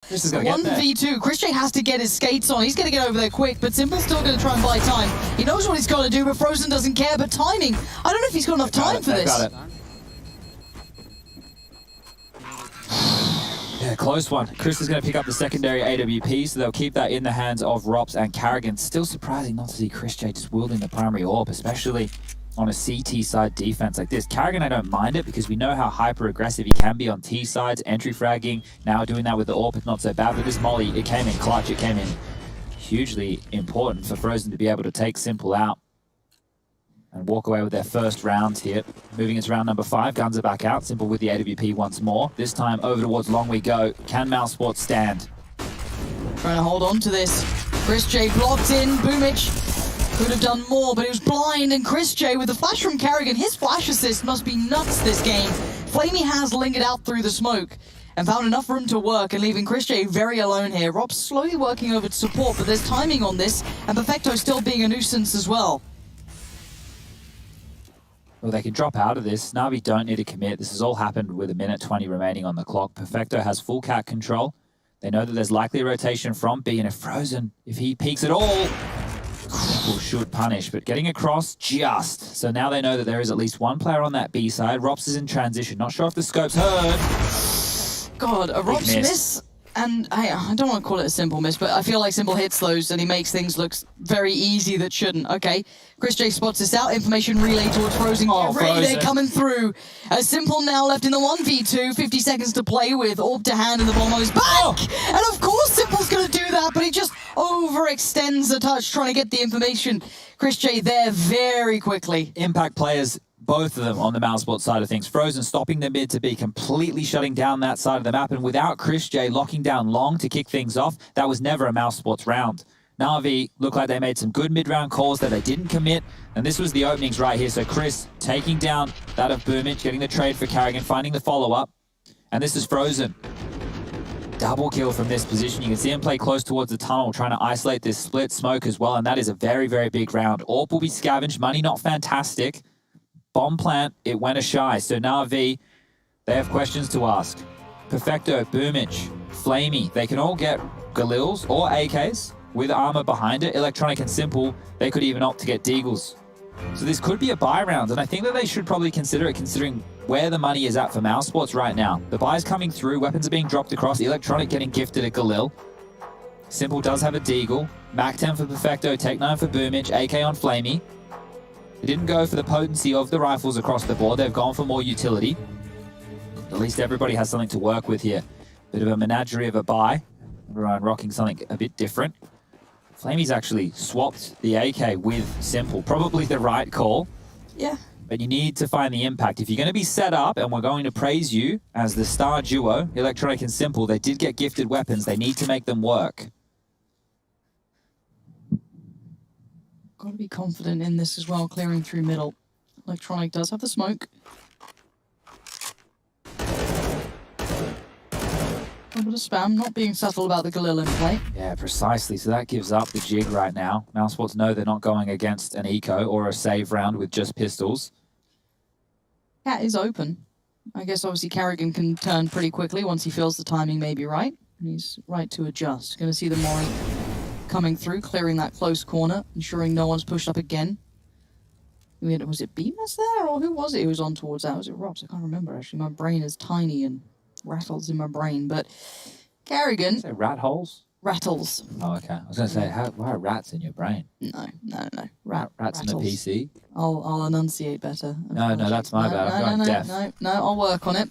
This is going to get there. 1v2. Chrisjay has to get his skates on. He's going to get over there quick, but Simple's still going to try and buy time. He knows what he's got to do, but Frozen doesn't care. But timing, I don't know if he's got enough time for this. Got it. Yeah, close one. Chris is going to pick up the secondary AWP, so they'll keep that in the hands of Rops and Karrigan. Still surprising not to see Chrisjay just wielding the primary AWP, especially on a CT side defense like this. Karrigan, I don't mind it because we know how hyper aggressive he can be on T sides, entry fragging. Now doing that with the AWP, it's not so bad. But this Molly, it came in clutch. It came in hugely important for Frozen to be able to take Simple out and walk away with their first round here. Moving into round number 5, guns are back out. Simple with the AWP once more. This time over towards long we go. Can mousesports stand? Trying to hold on to this. Chrisjay blocked in. Boomich could have done more, but he was blind. And Chrisjay with the flash from Karrigan. His flash assist must be nuts this game. Flamey has lingered out through the smoke and found enough room to work and leaving Chrisjay very alone here. Rob's slowly working over to support, but there's timing on this, and Perfecto still being a nuisance as well. Well, they can drop out of this. Na'Vi don't need to commit. This has all happened with 1:20 remaining on the clock. Perfecto has full cat control. They know that there's likely a rotation from B, and if Frozen, if he peeks at all, should punish, but getting across just. So now they know that there is at least one player on that B side. Rops is in transition. Not sure if the scope's heard. God, a Rops miss. And I don't want to call it a Simple miss, but I feel like Simple hits those and he makes things look very easy that shouldn't. Okay, Chrisjay spots this out. Information relay towards Frozen. Oh, Get ready, Frozen. they're coming through. Simple now left in the 1v2. 50 seconds to play with. Orb to hand and the bomb on his back. Oh. And of course Simple's going to do that, but he just overextends the touch trying to get the information. Chrisjay there very quickly. Impact players, both of them on the mousesports side of things. Frozen stopping the mid to be completely shutting down that side of the map, and without Chrisjay locking down long to kick things off, that was never a mousesports round. Na'Vi looked like they made some good mid-round calls that they didn't commit, and this was the openings right here. So Chris taking down that of Boomich, getting the trade for Karrigan, finding the follow-up, and this is Frozen. Double kill from this position. You can see him play close towards the tunnel, trying to isolate this split smoke as well, and that is a very, very big round. AWP will be scavenged, money not fantastic. Bomb plant, it went shy. So Na'Vi, they have questions to ask. Perfecto, Boomich, Flamey, they can all get Galils or AKs with armor behind it. Electronic and Simple, they could even opt to get Deagles. So this could be a buy round, and I think that they should probably consider it, considering where the money is at for mousesports right now. The buy's coming through, weapons are being dropped across, Electronic getting gifted a Galil. Simple does have a Deagle. Mac 10 for Perfecto, Tech 9 for Boomich, AK on Flamey. They didn't go for the potency of the rifles across the board. They've gone for more utility. At least everybody has something to work with here. Bit of a menagerie of a buy. Everyone rocking something a bit different. Flamey's actually swapped the AK with Simple. Probably the right call. Yeah. But you need to find the impact. If you're going to be set up, and we're going to praise you as the star duo, Electronic and Simple, they did get gifted weapons. They need to make them work. Got to be confident in this as well, clearing through middle. Electronic does have the smoke. A bit of spam, not being subtle about the Galil in play. Yeah, precisely. So that gives up the jig right now. mousesports know they're not going against an eco or a save round with just pistols. Cat is open. I guess obviously Karrigan can turn pretty quickly once he feels the timing may be right. And he's right to adjust. Going to see the Mori coming through, clearing that close corner, ensuring no one's pushed up again. Was it Bemis there, or who was it who was on towards that? Was it Robs? I can't remember, actually. My brain is tiny and rattles in my brain, but Karrigan... Say rat holes? Rattles. Oh, okay. I was going to say, why are rats in your brain? No. Rats in the PC? I'll enunciate better. No, that's my bad. I'm going deaf. No, I'll work on it.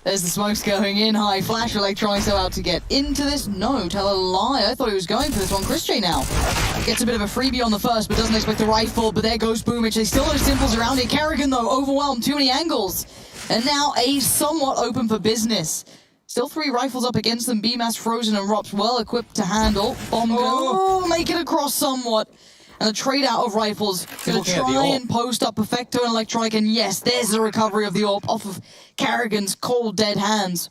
There's the smokes going in. High flash. Electronics are out to get into this. No, tell a lie. I thought he was going for this one. Chrisjay now gets a bit of a freebie on the first, but doesn't expect the rifle. But there goes Boomich. They still have Simples around it. Karrigan, though, overwhelmed. Too many angles. And now a somewhat open for business. Still 3 rifles up against them. BMAS, Frozen, and Rops well equipped to handle. Bomb make it across somewhat. And a trade out of rifles. Gonna try and post up Perfecto and Electronic. And yes, there's the recovery of the AWP off of Karrigan's cold, dead hands.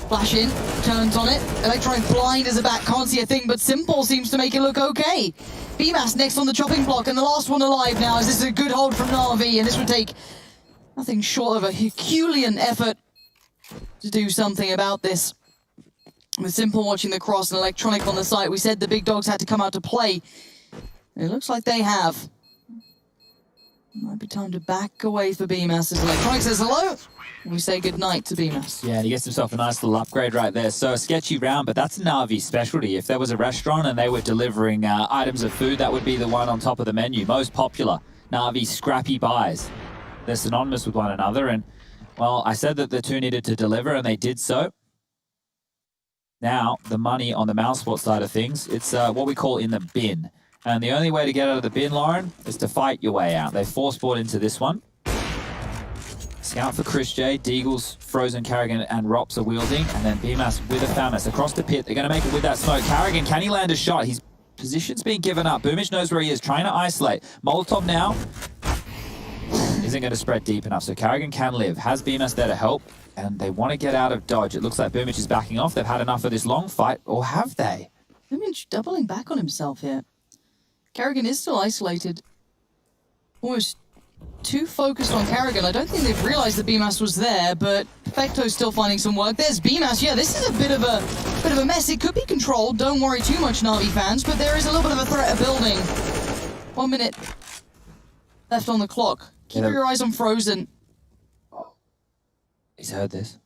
Flash in, turns on it. Electronic blind as a bat, can't see a thing, but Simple seems to make it look okay. BMAS next on the chopping block, and the last one alive now, as this is a good hold from Na'Vi, and this would take nothing short of a Herculean effort to do something about this. With Simple watching the cross and Electronic on the site, we said the big dogs had to come out to play. It looks like they have. Might be time to back away for BMAS as Electronic says hello. And we say goodnight to BMAS. Yeah, and he gets himself a nice little upgrade right there. So a sketchy round, but that's Na'Vi's specialty. If there was a restaurant and they were delivering items of food, that would be the one on top of the menu. Most popular, Na'Vi scrappy buys. They're synonymous with one another. And, well, I said that the two needed to deliver, and they did so. Now, the money on the Mousesports side of things, it's what we call in the bin. And the only way to get out of the bin, Lauren, is to fight your way out. They force-bought into this one. Scout for Chris J, Deagles, Frozen, Karrigan, and Rops are wielding. And then BMAS with a Famas across the pit. They're going to make it with that smoke. Karrigan, can he land a shot? His position's being given up. Boomich knows where he is, trying to isolate. Molotov now isn't going to spread deep enough. So Karrigan can live. Has BMAS there to help? And they want to get out of dodge. It looks like Boomich is backing off. They've had enough of this long fight, or have they? Boomich doubling back on himself here. Karrigan is still isolated. Almost too focused on Karrigan. I don't think they've realized that BMAS was there, but Perfecto's still finding some work. There's BMAS. Yeah, this is a bit of a mess. It could be controlled. Don't worry too much, Na'Vi fans, but there is a little bit of a threat of building. 1 minute left on the clock. Keep your eyes on Frozen. He's heard this.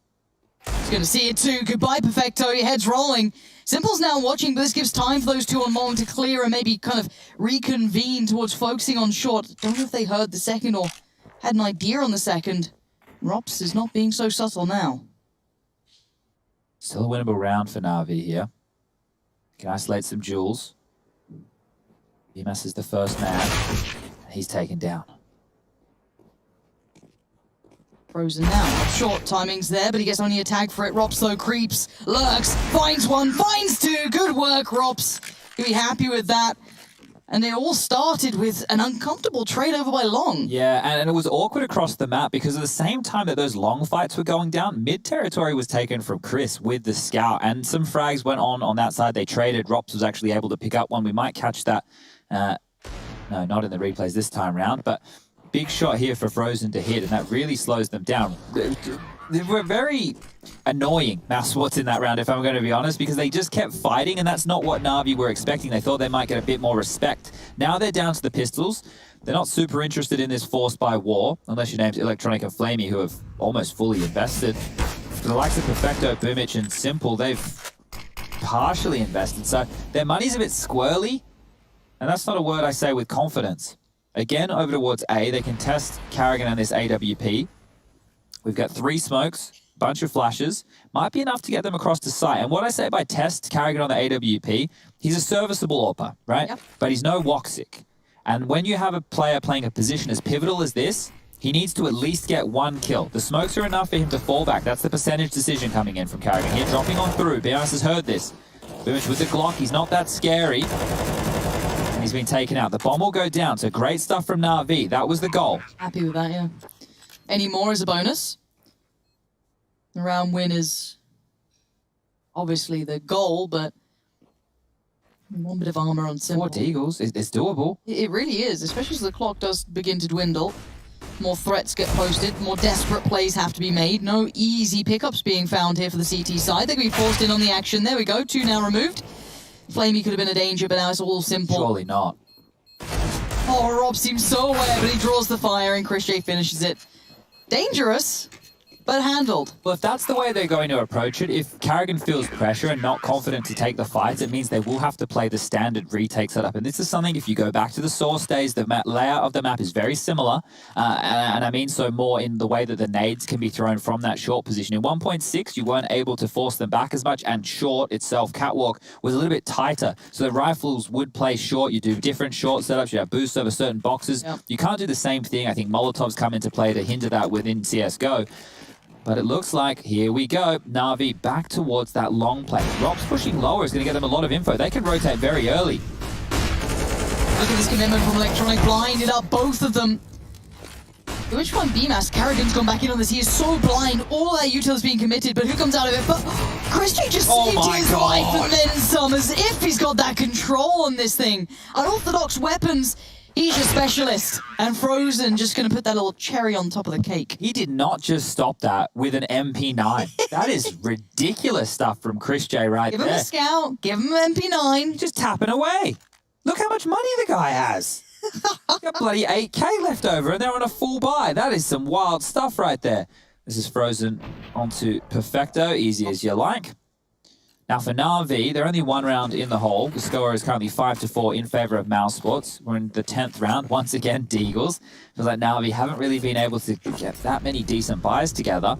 He's going to see it too. Goodbye, Perfecto. Your head's rolling. Simple's now watching, but this gives time for those two on long to clear and maybe kind of reconvene towards focusing on short. Don't know if they heard the second or had an idea on the second. Rops is not being so subtle now. Still a winnable round for Na'Vi here. Can isolate some jewels. BMAS is the first man. He's taken down. Frozen now. Short timings there, but he gets only a tag for it. Rops though creeps, lurks, finds one, finds two. Good work, Rops. You'll be happy with that. And they all started with an uncomfortable trade over by Long. Yeah, and it was awkward across the map because at the same time that those long fights were going down, mid-territory was taken from Chris with the Scout, and some frags went on that side. They traded. Rops was actually able to pick up one. We might catch that. No, not in the replays this time round, but big shot here for Frozen to hit, and that really slows them down. They were very annoying, Mousesports, in that round, if I'm going to be honest, because they just kept fighting, and that's not what Na'Vi were expecting. They thought they might get a bit more respect. Now they're down to the pistols. They're not super interested in this force by war, unless your name's Electronic and Flamey, who have almost fully invested. For the likes of Perfecto, Boomich, and Simple, they've partially invested, so their money's a bit squirrely, and that's not a word I say with confidence. Again, over towards A, they can test Karrigan and this AWP. We've got 3 smokes, bunch of flashes. Might be enough to get them across the site. And what I say by test Karrigan on the AWP, he's a serviceable AWPer, right? Yep. But he's no Woxic. And when you have a player playing a position as pivotal as this, he needs to at least get 1 kill. The smokes are enough for him to fall back. That's the percentage decision coming in from Karrigan here, dropping on through. BMAS has heard this. Boomich with the Glock, he's not that scary. He's been taken out. The bomb will go down. So great stuff from Na'Vi. That was the goal. Happy with that, yeah. Any more as a bonus? The round win is obviously the goal, but 1 bit of armor on Simple. 4 Deagles. It's doable. It really is, especially as the clock does begin to dwindle. More threats get posted, more desperate plays have to be made. No easy pickups being found here for the CT side. They're going to be forced in on the action. There we go, 2 now removed. Flamey could have been a danger, but now it's all Simple. Surely not. Oh, Rob seems so aware, but he draws the fire and Chris J finishes it. Dangerous, but handled. Well, if that's the way they're going to approach it, if Karrigan feels pressure and not confident to take the fights, it means they will have to play the standard retake setup. And this is something, if you go back to the Source days, the layout of the map is very similar. And I mean so more in the way that the nades can be thrown from that short position. In 1.6, you weren't able to force them back as much, and short itself, Catwalk, was a little bit tighter. So the rifles would play short. You do different short setups. You have boosts over certain boxes. Yep. You can't do the same thing. I think Molotovs come into play to hinder that within CSGO. But it looks like, here we go, Na'Vi back towards that long play. Rops pushing lower is going to get them a lot of info. They can rotate very early. Look at this commitment from Electronic, blinded up both of them. Which one? BMAS. Karrigan's gone back in on this. He is so blind. All that util is being committed, but who comes out of it? But Chris J just saved his life and then some, as if he's got that control on this thing. Unorthodox weapons. He's your specialist. And Frozen just going to put that little cherry on top of the cake. He did not just stop that with an MP9. That is ridiculous stuff from Chris J right Give there. him a scout. Give him an MP9. Just tapping away. Look how much money the guy has. He's got bloody 8K left over and they're on a full buy. That is some wild stuff right there. This is Frozen onto Perfecto, easy as you like. Now for Na'Vi, they're only one round in the hole. The score is currently 5-4 in favor of Mouse Sports. We're in the 10th round. Once again, Deagles. Feels like Na'Vi haven't really been able to get that many decent buys together.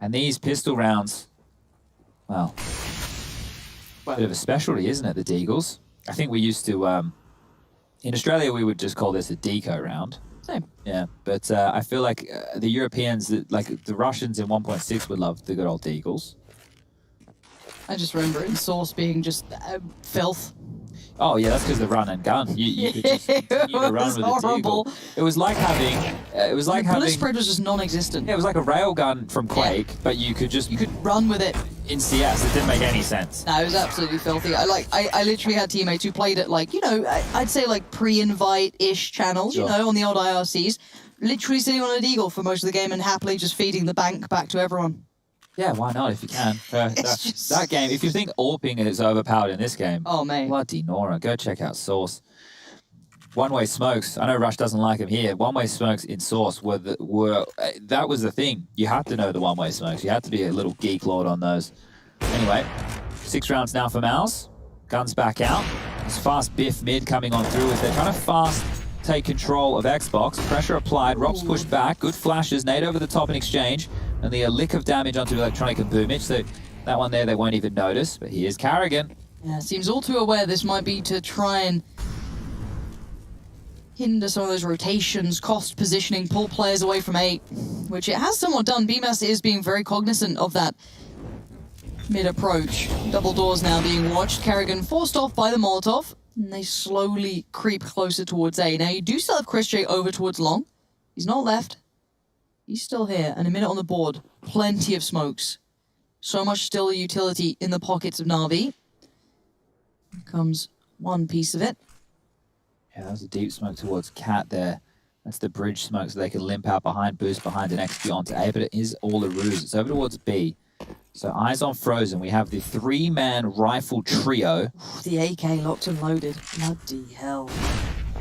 And these pistol rounds, well, a bit of a specialty, isn't it, the Deagles? I think we used to, in Australia, we would just call this a deco round. Same. Yeah, but I feel like the Europeans, like the Russians in 1.6 would love the good old Deagles. I just remember it in Source being just filth. Oh yeah, that's because the run and gun. You could just continue to run with a horrible. Deagle. It was like having, Bullet spread was just non-existent. Yeah, it was like a railgun from Quake, but you could Run with it. in CS. It didn't make any sense. No, it was absolutely filthy. I literally had teammates who played it like, I'd say like pre-invite-ish channels, Sure. on the old IRCs, literally sitting on a Deagle for most of the game and happily just feeding the bank back to everyone. Yeah, why not if you can? just- That game, if you think AWPing is overpowered in this game, Oh, mate. bloody Nora, go check out Source. One-way smokes. I know Rush doesn't like them here. One-way smokes in Source that was the thing. You had to know the one-way smokes. You had to be a little geek lord on those. Anyway, 6 rounds now for Mouse. Guns back out. It's fast Biff mid coming on through as they're trying to fast take control of Xbox. Pressure applied. Rob's pushed back. Good flashes. Nade over the top in exchange. Only a lick of damage onto Electronic and Boomich. So that one there they won't even notice. But here's Carrigan. Yeah, seems all too aware this might be to try and hinder some of those rotations, cost positioning, pull players away from 8, which it has somewhat done. BMAS is being very cognizant of that mid-approach. Double doors now being watched. Carrigan forced off by the Molotov, and they slowly creep closer towards A. Now, you do still have Chris J over towards Long. He's not left. He's still here, and a minute on the board. Plenty of smokes. So much still utility in the pockets of Na'Vi. Here comes one piece of it. Yeah, that was a deep smoke towards Cat there. That's the bridge smoke so they can limp out behind, boost behind, and XP onto A, but it is all a ruse. It's over towards B. So eyes on Frozen. We have the 3-man rifle trio. The AK locked and loaded. Bloody hell.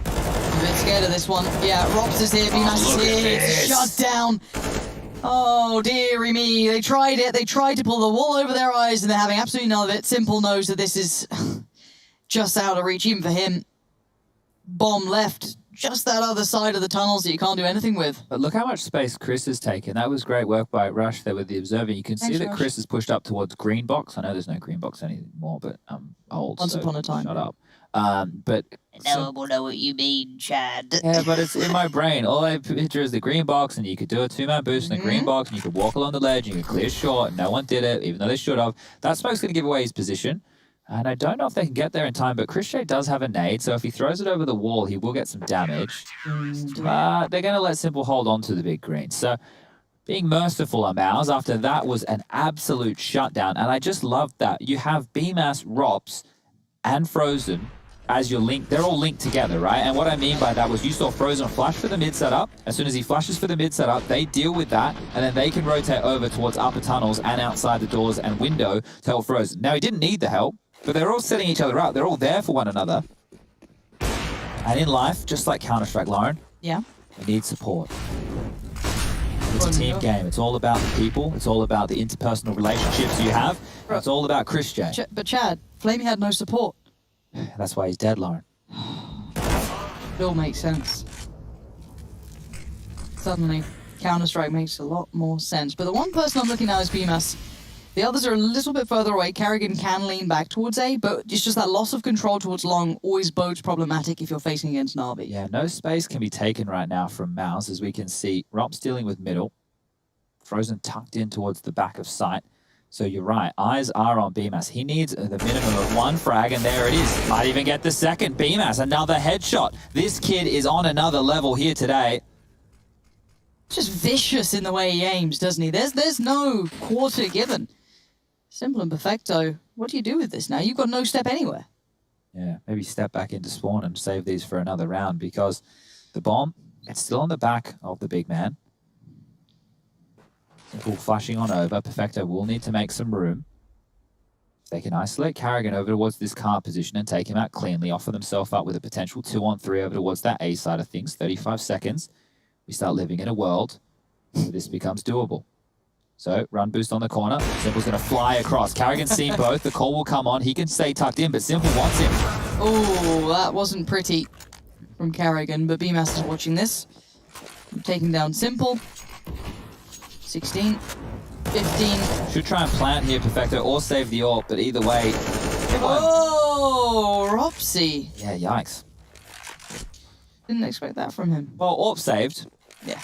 I'm a bit scared of this one. Yeah, Robs is here, BMAS is here. It's shut down. Oh, dearie me. They tried it. They tried to pull the wool over their eyes, and they're having absolutely none of it. Simple knows that this is just out of reach, even for him. Bomb left. Just that other side of the tunnels that you can't do anything with. But look how much space Chris has taken. That was great work by Rush there with the observer. You can see Thanks, that Rush. Chris has pushed up towards green box. I know there's no green box anymore, but I'm old. Once so upon a time. Shut up. But No one will know what you mean, Chad. yeah, but it's in my brain. All I picture is the green box, and you could do a 2-man boost in the green box, and you could walk along the ledge, and you could clear short. And no one did it, even though they should have. That smoke's going to give away his position. And I don't know if they can get there in time, but Chris J does have a nade, so if he throws it over the wall, he will get some damage. But they're going to let Simple hold on to the big green. So being merciful on Mouse after that was an absolute shutdown. And I just love that. You have BMAS, Rops, and Frozen as your link. They're all linked together, right? And what I mean by that was you saw Frozen flash for the mid setup. As soon as he flashes for the mid setup, they deal with that, and then they can rotate over towards upper tunnels and outside the doors and window to help Frozen. Now, he didn't need the help, but they're all setting each other up. They're all there for one another. And in life, just like Counter-Strike, Lauren, Yeah. we need support. It's a team game. It's all about the people. It's all about the interpersonal relationships you have. It's all about Chris J. But Chad, Flamey had no support. That's why he's dead, Lauren. It all makes sense. Suddenly, Counter-Strike makes a lot more sense. But the one person I'm looking at is BMAS. The others are a little bit further away. Carrigan can lean back towards A, but it's just that loss of control towards Long always bodes problematic if you're facing against Na'Vi. Yeah, no space can be taken right now from Mouse, as we can see. Rops dealing with middle. Frozen tucked in towards the back of sight. So you're right, eyes are on BMAS. He needs the minimum of 1 frag, and there it is. Might even get the second. BMAS, another headshot. This kid is on another level here today. Just vicious in the way he aims, doesn't he? There's no quarter given. Simple and perfecto. What do you do with this now? You've got no step anywhere. Yeah, maybe step back into spawn and save these for another round because the bomb, it's still on the back of the big man. Simple flashing on over. Perfecto will need to make some room. They can isolate Karrigan over towards this cart position and take him out cleanly, offer themselves up with a potential 2-on-3 over towards that A side of things. 35 seconds. We start living in a world where this becomes doable. So, run boost on the corner. Simple's going to fly across. Karrigan's seen both. The call will come on. He can stay tucked in, but Simple wants him. Oh, that wasn't pretty from Karrigan, but BMAS is watching this. Taking down Simple. 16, 15. Should try and plant here, Perfecto, or save the AWP, but either way... Oh, Ropsy. Yeah, yikes. Didn't expect that from him. Well, AWP saved. Yeah.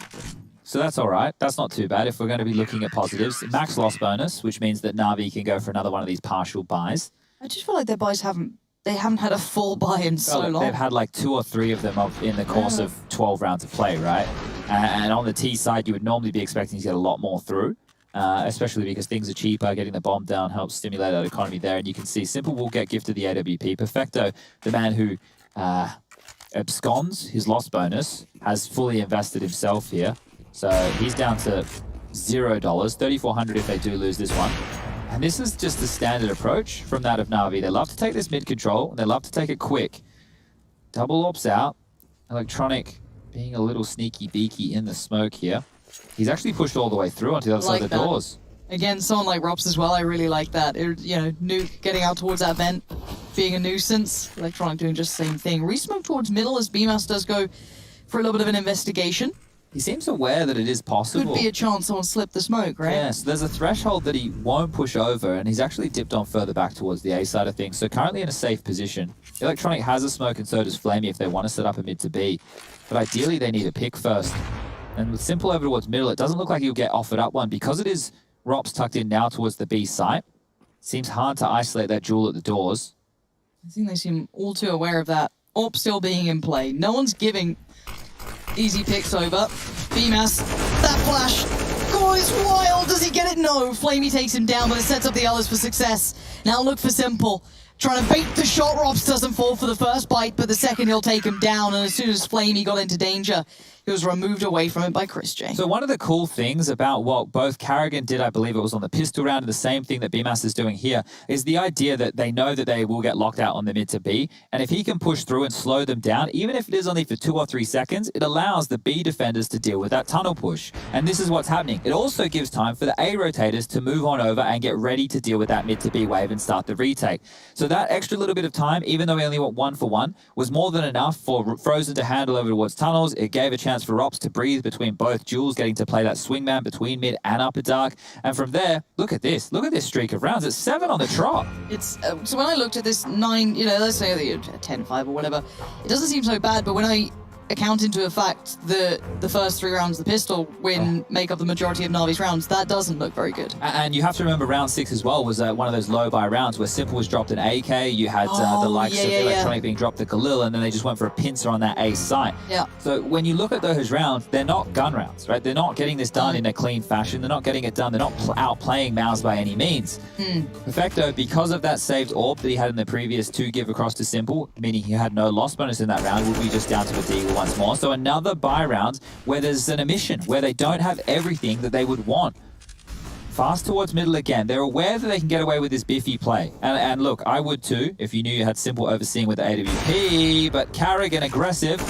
So that's all right. That's not too bad if we're going to be looking at positives. Max loss bonus, which means that Na'Vi can go for another one of these partial buys. I just feel like their buys haven't had a full buy in so long. They've had like 2 or 3 of them in the course of 12 rounds of play, right? And on the T side, you would normally be expecting to get a lot more through, especially because things are cheaper. Getting the bomb down helps stimulate that economy there. And you can see Simple will get gifted the AWP. Perfecto, the man who absconds his loss bonus, has fully invested himself here. So he's down to $0, $3,400 if they do lose this one. And this is just the standard approach from that of Na'Vi. They love to take this mid control, and they love to take it quick. Double AWPs out. Electronic being a little sneaky beaky in the smoke here. He's actually pushed all the way through onto the other side of the doors. Again, someone like Rops as well, I really like that. You know, Nuke getting out towards that vent, being a nuisance. Electronic doing just the same thing. Resmoke towards middle as BMAS does go for a little bit of an investigation. He seems aware that it is possible. Could be a chance someone slipped the smoke, right? Yeah, so there's a threshold that he won't push over, and he's actually dipped on further back towards the A side of things. So currently in a safe position. Electronic has a smoke, and so does Flamey if they want to set up a mid to B. But ideally, they need a pick first. And with Simple over towards middle, it doesn't look like he'll get offered up one. Because it is Rops tucked in now towards the B site, it seems hard to isolate that duel at the doors. I think they seem all too aware of that. AWP still being in play. No one's giving easy picks over. BMAS, that flash goes wild. Does he get it? No. Flamey takes him down, but it sets up the others for success. Now look for Simple. Trying to bait the shot. Rops doesn't fall for the first bite, but the second he'll take him down. And as soon as Flamey got into danger, he was removed away from it by Chris-J. So one of the cool things about what both Karrigan did, I believe it was on the pistol round, and the same thing that BMAS is doing here, is the idea that they know that they will get locked out on the mid to B, and if he can push through and slow them down, even if it is only for 2 or 3 seconds, it allows the B defenders to deal with that tunnel push. And this is what's happening. It also gives time for the A rotators to move on over and get ready to deal with that mid to B wave and start the retake. So that extra little bit of time, even though we only went 1 for 1, was more than enough for Frozen to handle over towards tunnels. It gave a chance for Rops to breathe between both duels, getting to play that swingman between mid and upper dark. And from there, look at this. Look at this streak of rounds. It's 7 on the trot. It's so when I looked at this 9, you know, let's say 10-5 or whatever, it doesn't seem so bad, but when I account into a fact the first 3 rounds of the pistol make up the majority of Na'Vi's rounds, that doesn't look very good. And you have to remember round 6 as well was one of those low buy rounds where Simple was dropped an AK, you had the likes of Electronic being dropped the Galil, and then they just went for a pincer on that A site. Yeah. So when you look at those rounds, they're not gun rounds, right? They're not getting this done in a clean fashion. They're not getting it done. They're not outplaying Mouse by any means. Perfecto, because of that saved AWP that he had in the previous 2 give across to Simple, meaning he had no loss bonus in that round, will be just down to a deagle once more. So another buy round where there's an omission, where they don't have everything that they would want. Fast towards middle again. They're aware that they can get away with this biffy play. And look, I would too, if you knew you had Simple overseeing with the AWP, but Karrigan aggressive.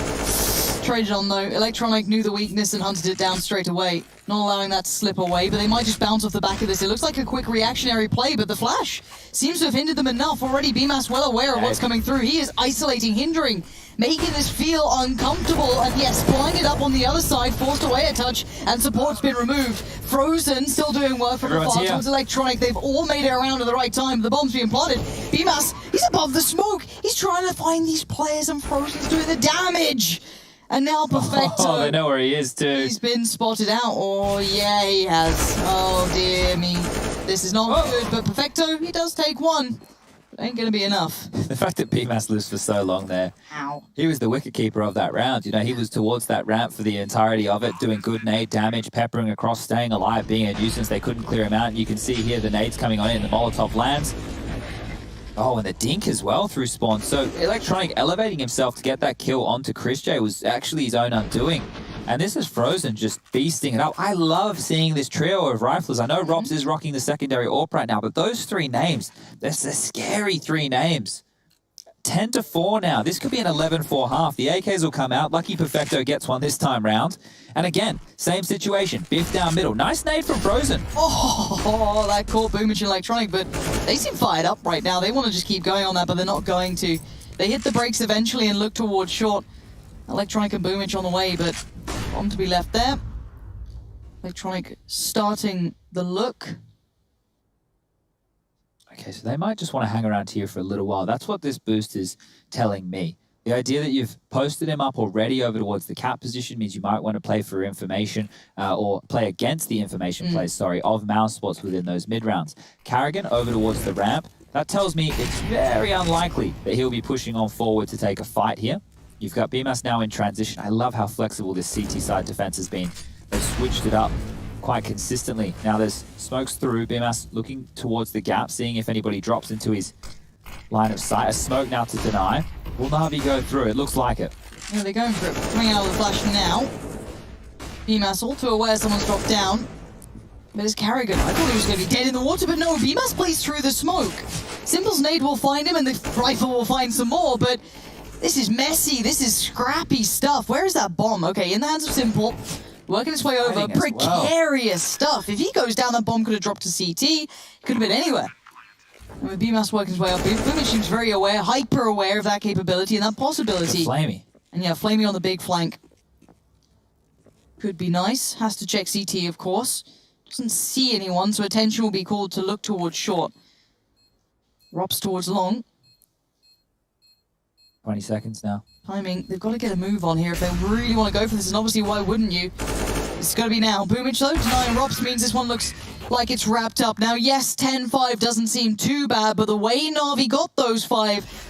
Traded on though. Electronic knew the weakness and hunted it down straight away. Not allowing that to slip away, but they might just bounce off the back of this. It looks like a quick reactionary play, but the flash seems to have hindered them enough. Already BMAS well aware of what's coming through. He is isolating, hindering, making this feel uncomfortable, and yes, flying it up on the other side, forced away a touch, and support's been removed. Frozen still doing work from afar towards Electronic. They've all made it around at the right time. The bomb's being planted. BMAS, he's above the smoke. He's trying to find these players, and Frozen's doing the damage. And now Perfecto. Oh, they know where he is too. He's been spotted out. Oh, yeah, he has. Oh, dear me. This is not good, but Perfecto, he does take 1. But ain't gonna be enough. The fact that BMAS lives for so long there. Ow. He was the wicketkeeper of that round. You know, he was towards that ramp for the entirety of it, doing good nade damage, peppering across, staying alive, being a nuisance. They couldn't clear him out. And you can see here the nades coming on in. The Molotov lands. Oh, and the dink as well through spawn. So Electronic elevating himself to get that kill onto Chris J was actually his own undoing. And this is Frozen just beasting it up. I love seeing this trio of riflers. I know Robs is rocking the secondary AWP right now, but those three names, that's a scary three names. 10-4 now. This could be an 11-4 half. The AKs will come out. Lucky Perfecto gets one this time round. And again, same situation. Biff down middle. Nice nade from Frozen. Oh, that caught Boomich and Electronic, but they seem fired up right now. They want to just keep going on that, but they're not going to. They hit the brakes eventually and look towards short. Electronic and Boomich on the way, but bomb to be left there. Electronic starting the look. Okay, so they might just want to hang around here for a little while. That's what this boost is telling me. The idea that you've posted him up already over towards the cap position means you might want to play for information or play against the information plays, sorry, of mousesports within those mid rounds. Carrigan over towards the ramp. That tells me it's very unlikely that he'll be pushing on forward to take a fight here. You've got BMAS now in transition. I love how flexible this CT side defense has been. They've switched it up quite consistently. Now there's smokes through. BMAS looking towards the gap, seeing if anybody drops into his line of sight. A smoke now to deny. Will Na'Vi go through? It looks like it. Yeah, they're going for it. Coming out of the flash now. BMAS all too aware someone's dropped down. But it's Carrigan. I thought he was going to be dead in the water, but no, BMAS plays through the smoke. Simple's nade will find him, and the rifle will find some more, but this is messy. This is scrappy stuff. Where is that bomb? Okay, in the hands of Simple. Working his way over. Precarious stuff. If he goes down, that bomb could have dropped to CT. Could have been anywhere. And with BMAS working his way up, Boomich seems very aware, hyper aware of that capability and that possibility. Flamey. And yeah, Flamey on the big flank. Could be nice. Has to check CT, of course. Doesn't see anyone, so attention will be called to look towards short. Robs towards long. 20 seconds now. Timing. They've got to get a move on here if they really want to go for this, and obviously, why wouldn't you? It's got to be now. Boomich, though, denying Robs means this one looks like it's wrapped up. Now, yes, 10-5 doesn't seem too bad, but the way Na'Vi got those 5